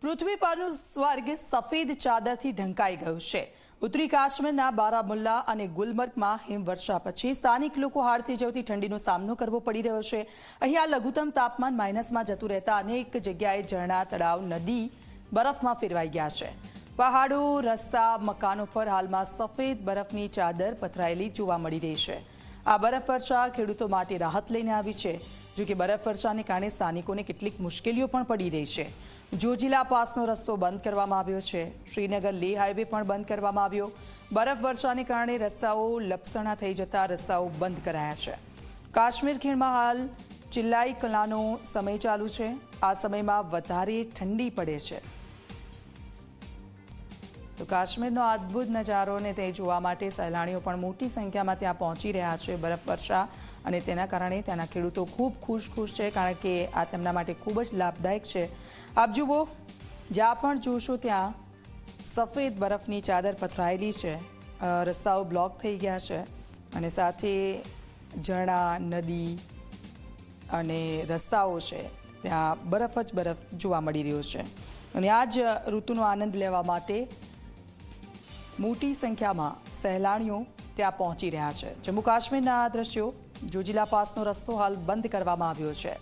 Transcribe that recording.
પૃથ્વી પરનું સ્વર્ગ સફેદ ચાદરથી ઢંકાઈ ગયું છે। ઉત્તરી કાશ્મીરના બારામુલ્લા અને ગુલમર્ગમાં હિમવર્ષા પછી સ્થાનિક લોકો હાડથી જવતી ઠંડીનો સામનો કરવો પડી રહ્યો છે। અહીં આ લઘુત્તમ તાપમાન માઇનસમાં જતું રહેતા અનેક જગ્યાએ ઝરણા, તળાવ, નદી બરફમાં ફેરવાઈ ગયા છે। પહાડો, રસ્તા, મકાનો પર હાલમાં સફેદ બરફની ચાદર પથરાયેલી જોવા મળી રહી છે। આ બરફવર્ષા ખેડૂતો માટે રાહત લઈને આવી છે। જો કે બરફવર્ષાને કારણે સ્થાનિકોને કેટલીક મુશ્કેલીઓ પણ પડી રહી છે। જોજીલા પાસનો રસ્તો બંધ કરવામાં આવ્યો છે। શ્રીનગર લેહ હાઈવે પણ બંધ કરવામાં આવ્યો। બરફવર્ષાને કારણે રસ્તાઓ લપસણા થઈ જતા રસ્તાઓ બંધ કરાયા છે। કાશ્મીર ખીણમાં હાલ ચિલ્લાઈ કલાનો સમય ચાલુ છે। આ સમયમાં વધારે ઠંડી પડે છે। તો કાશ્મીરનો અદ્ભુત નજારોને તે જોવા માટે સહેલાણીઓ પણ મોટી સંખ્યામાં ત્યાં પહોંચી રહ્યા છે। બરફવર્ષા અને તેના કારણે ત્યાંના ખેડૂતો ખૂબ ખુશ છે, કારણ કે આ તેમના માટે ખૂબ જ લાભદાયક છે। આપ જુઓ, જ્યાં પણ જોશો ત્યાં સફેદ બરફની ચાદર પથરાયેલી છે। રસ્તાઓ બ્લોક થઈ ગયા છે અને સાથે ઝરણા, નદી અને રસ્તાઓ છે ત્યાં બરફ જ બરફ જોવા મળી રહ્યો છે। અને આ જ ઋતુનો આનંદ લેવા માટે મોટી સંખ્યામાં સહેલાણીઓ ત્યાં પહોંચી રહ્યા છે। જમ્મુ કાશ્મીરના આ દ્રશ્યો, જોજીલા પાસનો રસ્તો હાલ બંધ કરવામાં આવ્યો છે।